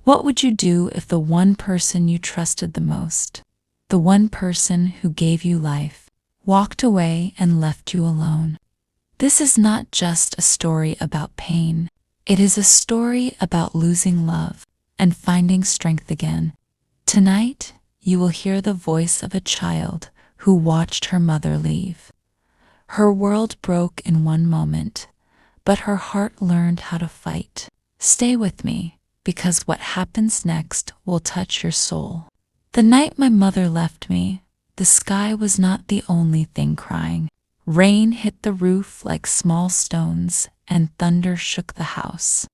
What would you do if the one person you trusted the most, the one person who gave you life, walked away and left you alone? This is not just a story about pain. It is a story about losing love and finding strength again. Tonight, you will hear the voice of a child who watched her mother leave. Her world broke in one moment, but her heart learned how to fight. Stay with me, because what happens next will touch your soul. The night my mother left me, the sky was not the only thing crying. Rain hit the roof like small stones, and thunder shook the house.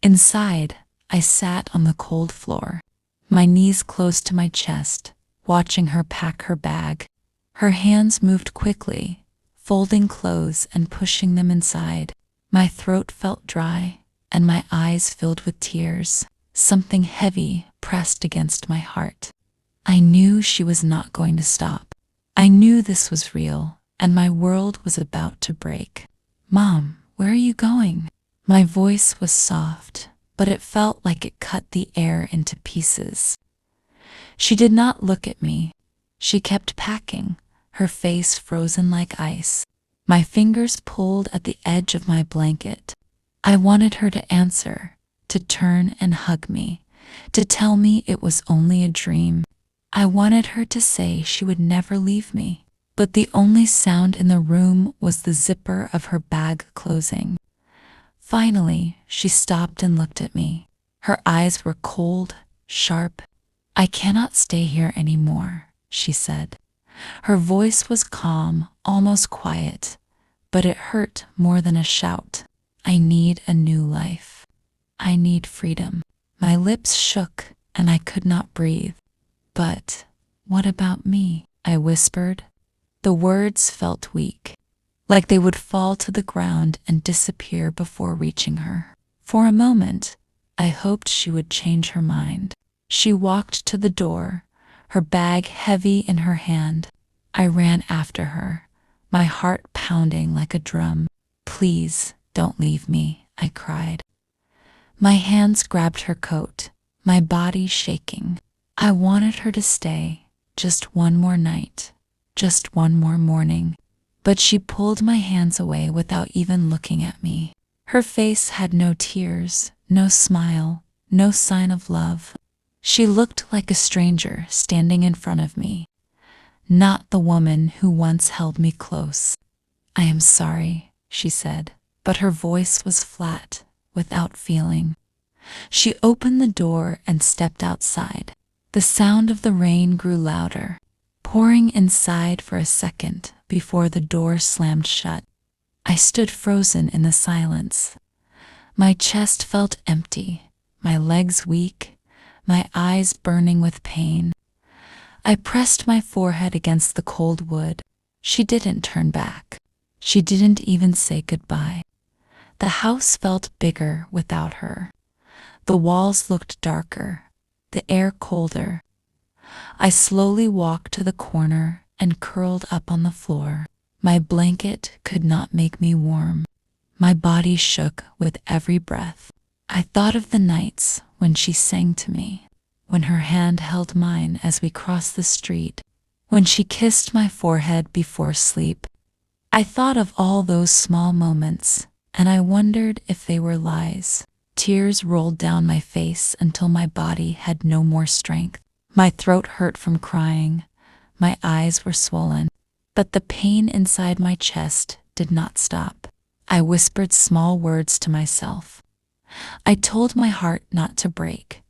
Inside, I sat on the cold floor, my knees close to my chest, watching her pack her bag. Her hands moved quickly, folding clothes and pushing them inside. My throat felt dry, and my eyes filled with tears. Something heavy pressed against my heart. I knew she was not going to stop. I knew this was real, and my world was about to break. "Mom, where are you going?" My voice was soft, but it felt like it cut the air into pieces. She did not look at me. She kept packing, her face frozen like ice. My fingers pulled at the edge of my blanket. I wanted her to answer, to turn and hug me, to tell me it was only a dream. I wanted her to say she would never leave me. But the only sound in the room was the zipper of her bag closing. Finally, she stopped and looked at me. Her eyes were cold, sharp. "I cannot stay here anymore," she said. Her voice was calm, almost quiet, but it hurt more than a shout. "I need a new life. I need freedom." My lips shook and I could not breathe. "But what about me?" I whispered. The words felt weak, like they would fall to the ground and disappear before reaching her. For a moment, I hoped she would change her mind. She walked to the door, her bag heavy in her hand. I ran after her, my heart pounding like a drum. "Please, don't leave me," I cried. My hands grabbed her coat, my body shaking. I wanted her to stay, just one more night, just one more morning. But she pulled my hands away without even looking at me. Her face had no tears, no smile, no sign of love. She looked like a stranger standing in front of me, not the woman who once held me close. "I am sorry," she said, but her voice was flat, without feeling. She opened the door and stepped outside. The sound of the rain grew louder, pouring inside for a second before the door slammed shut. I stood frozen in the silence. My chest felt empty, my legs weak, my eyes burning with pain. I pressed my forehead against the cold wood. She didn't turn back. She didn't even say goodbye. The house felt bigger without her. The walls looked darker, the air colder. I slowly walked to the corner and curled up on the floor. My blanket could not make me warm. My body shook with every breath. I thought of the nights when she sang to me, when her hand held mine as we crossed the street, when she kissed my forehead before sleep. I thought of all those small moments, and I wondered if they were lies. Tears rolled down my face until my body had no more strength. My throat hurt from crying. My eyes were swollen. But the pain inside my chest did not stop. I whispered small words to myself. I told my heart not to break.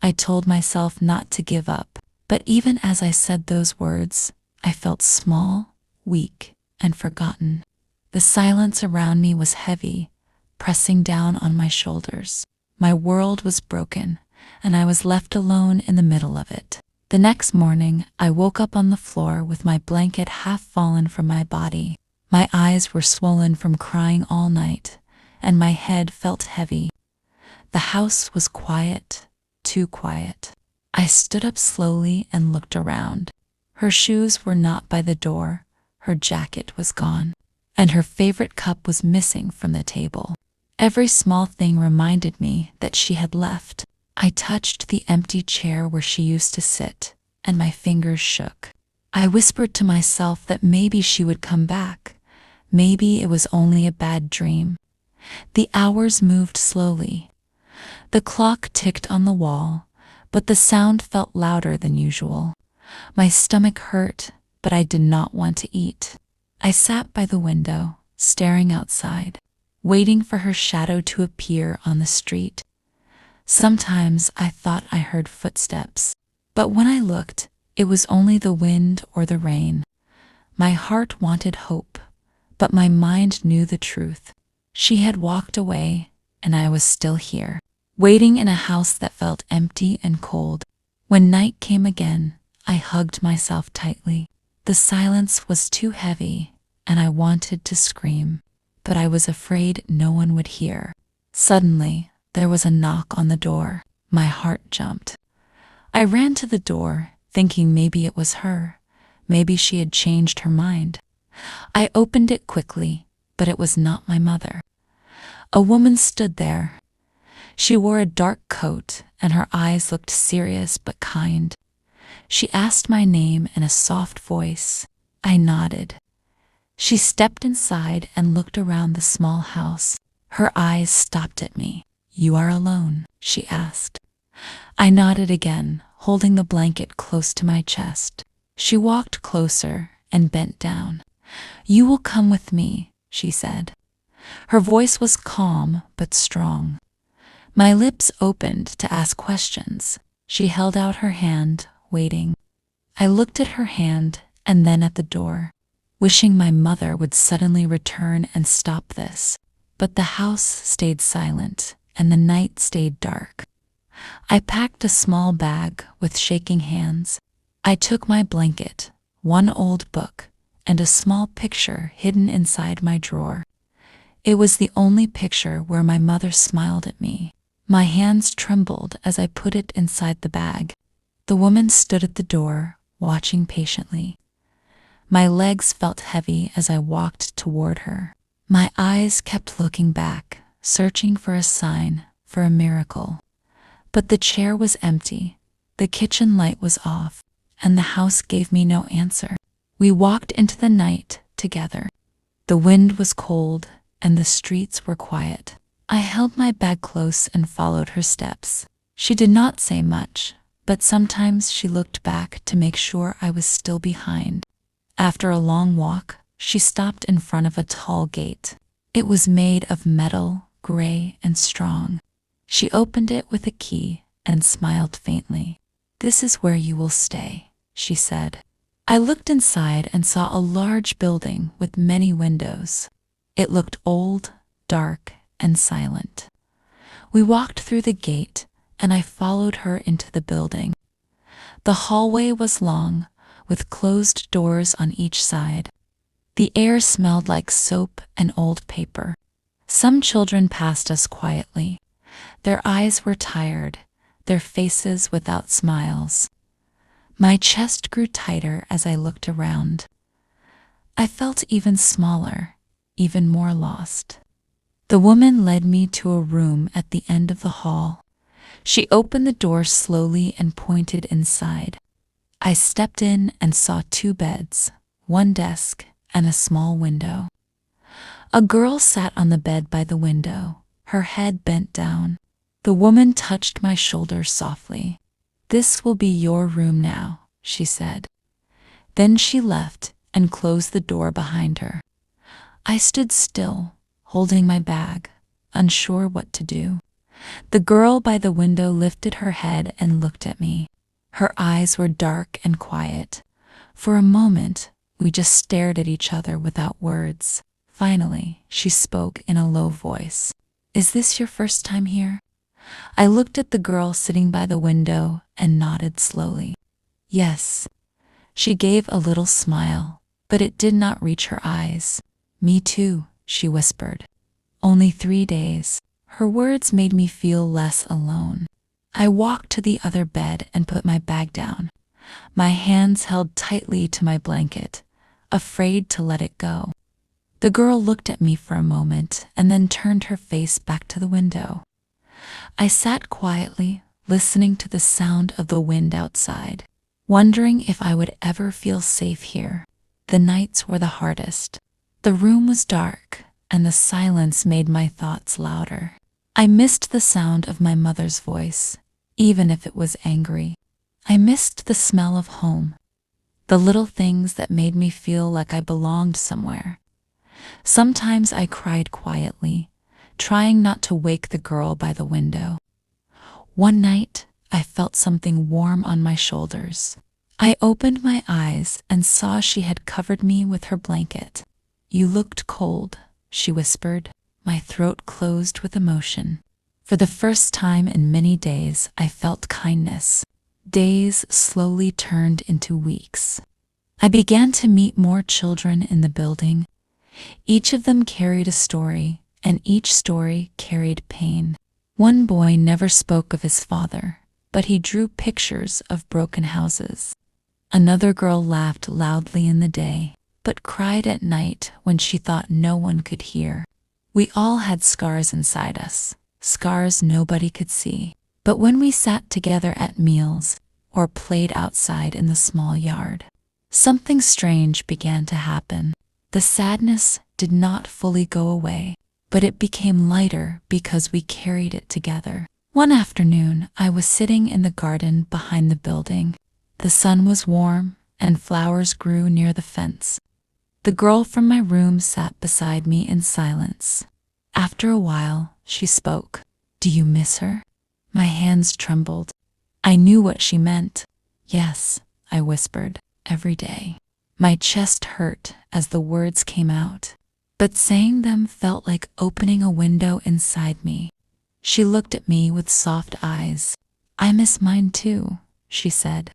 I told myself not to give up. But even as I said those words, I felt small, weak, and forgotten. The silence around me was heavy, pressing down on my shoulders. My world was broken, and I was left alone in the middle of it. The next morning, I woke up on the floor with my blanket half fallen from my body. My eyes were swollen from crying all night, and my head felt heavy. The house was quiet, too quiet. I stood up slowly and looked around. Her shoes were not by the door, her jacket was gone, and her favorite cup was missing from the table. Every small thing reminded me that she had left. I touched the empty chair where she used to sit, and my fingers shook. I whispered to myself that maybe she would come back. Maybe it was only a bad dream. The hours moved slowly. The clock ticked on the wall, but the sound felt louder than usual. My stomach hurt, but I did not want to eat. I sat by the window, staring outside, waiting for her shadow to appear on the street. Sometimes I thought I heard footsteps, but when I looked, it was only the wind or the rain. My heart wanted hope, but my mind knew the truth. She had walked away, and I was still here, waiting in a house that felt empty and cold. When night came again, I hugged myself tightly. The silence was too heavy, and I wanted to scream, but I was afraid no one would hear. Suddenly, there was a knock on the door. My heart jumped. I ran to the door, thinking maybe it was her. Maybe she had changed her mind. I opened it quickly, but it was not my mother. A woman stood there. She wore a dark coat, and her eyes looked serious but kind. She asked my name in a soft voice. I nodded. She stepped inside and looked around the small house. Her eyes stopped at me. "You are alone?" she asked. I nodded again, holding the blanket close to my chest. She walked closer and bent down. "You will come with me," she said. Her voice was calm but strong. My lips opened to ask questions. She held out her hand, waiting. I looked at her hand and then at the door, wishing my mother would suddenly return and stop this. But the house stayed silent, and the night stayed dark. I packed a small bag with shaking hands. I took my blanket, one old book, and a small picture hidden inside my drawer. It was the only picture where my mother smiled at me. My hands trembled as I put it inside the bag. The woman stood at the door, watching patiently. My legs felt heavy as I walked toward her. My eyes kept looking back, searching for a sign, for a miracle. But the chair was empty, the kitchen light was off, and the house gave me no answer. We walked into the night together. The wind was cold, and the streets were quiet. I held my bag close and followed her steps. She did not say much, but sometimes she looked back to make sure I was still behind. After a long walk, she stopped in front of a tall gate. It was made of metal, gray and strong. She opened it with a key and smiled faintly. "This is where you will stay," she said. I looked inside and saw a large building with many windows. It looked old, dark, and silent. We walked through the gate, and I followed her into the building. The hallway was long, with closed doors on each side. The air smelled like soap and old paper. Some children passed us quietly. Their eyes were tired, their faces without smiles. My chest grew tighter as I looked around. I felt even smaller, even more lost. The woman led me to a room at the end of the hall. She opened the door slowly and pointed inside. I stepped in and saw 2 beds, 1 desk, and a small window. A girl sat on the bed by the window, her head bent down. The woman touched my shoulder softly. "This will be your room now," she said. Then she left and closed the door behind her. I stood still, holding my bag, unsure what to do. The girl by the window lifted her head and looked at me. Her eyes were dark and quiet. For a moment, we just stared at each other without words. Finally, she spoke in a low voice. "Is this your first time here?" I looked at the girl sitting by the window and nodded slowly. "Yes." She gave a little smile, but it did not reach her eyes. "Me too," she whispered. "Only 3 days." Her words made me feel less alone. I walked to the other bed and put my bag down. My hands held tightly to my blanket, afraid to let it go. The girl looked at me for a moment and then turned her face back to the window. I sat quietly, listening to the sound of the wind outside, wondering if I would ever feel safe here. The nights were the hardest. The room was dark, and the silence made my thoughts louder. I missed the sound of my mother's voice, even if it was angry. I missed the smell of home, the little things that made me feel like I belonged somewhere. Sometimes I cried quietly, trying not to wake the girl by the window. One night, I felt something warm on my shoulders. I opened my eyes and saw she had covered me with her blanket. "You looked cold," she whispered. My throat closed with emotion. For the first time in many days, I felt kindness. Days slowly turned into weeks. I began to meet more children in the building. Each of them carried a story, and each story carried pain. One boy never spoke of his father, but he drew pictures of broken houses. Another girl laughed loudly in the day, but cried at night when she thought no one could hear. We all had scars inside us, scars nobody could see. But when we sat together at meals or played outside in the small yard, something strange began to happen. The sadness did not fully go away, but it became lighter because we carried it together. One afternoon, I was sitting in the garden behind the building. The sun was warm, and flowers grew near the fence. The girl from my room sat beside me in silence. After a while, she spoke. "Do you miss her?" My hands trembled. I knew what she meant. "Yes," I whispered, "every day." My chest hurt as the words came out, but saying them felt like opening a window inside me. She looked at me with soft eyes. "I miss mine too," she said.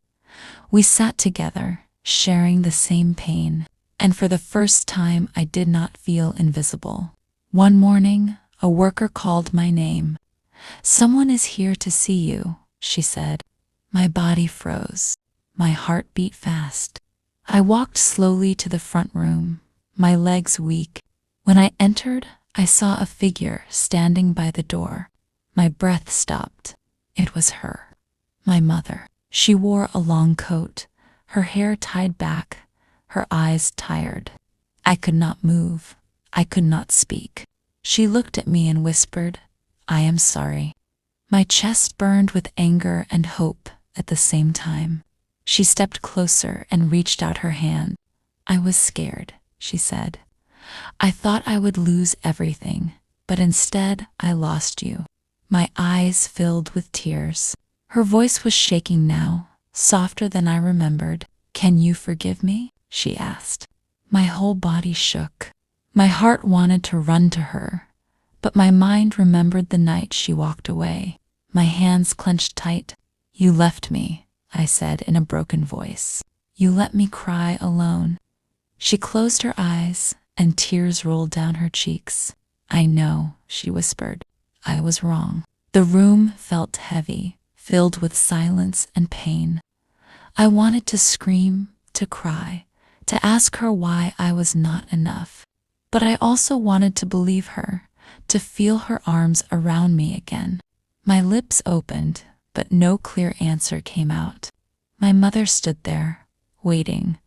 We sat together, sharing the same pain, and for the first time I did not feel invisible. One morning, a worker called my name. "Someone is here to see you," she said. My body froze. My heart beat fast. I walked slowly to the front room, my legs weak. When I entered, I saw a figure standing by the door. My breath stopped. It was her, my mother. She wore a long coat, her hair tied back, her eyes tired. I could not move. I could not speak. She looked at me and whispered, "I am sorry." My chest burned with anger and hope at the same time. She stepped closer and reached out her hand. "I was scared," she said. "I thought I would lose everything, but instead I lost you." My eyes filled with tears. Her voice was shaking now, softer than I remembered. "Can you forgive me?" she asked. My whole body shook. My heart wanted to run to her, but my mind remembered the night she walked away. My hands clenched tight. "You left me," I said in a broken voice. "You let me cry alone." She closed her eyes, and tears rolled down her cheeks. "I know," she whispered. "I was wrong." The room felt heavy, filled with silence and pain. I wanted to scream, to cry, to ask her why I was not enough. But I also wanted to believe her, to feel her arms around me again. My lips opened, but no clear answer came out. My mother stood there, waiting,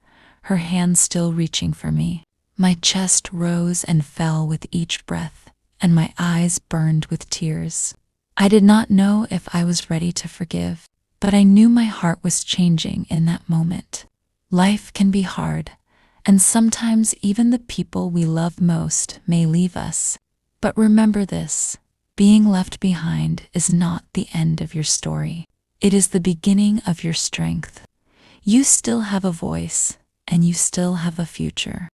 her hand still reaching for me. My chest rose and fell with each breath, and my eyes burned with tears. I did not know if I was ready to forgive, but I knew my heart was changing in that moment. Life can be hard, and sometimes even the people we love most may leave us. But remember this, being left behind is not the end of your story. It is the beginning of your strength. You still have a voice, and you still have a future.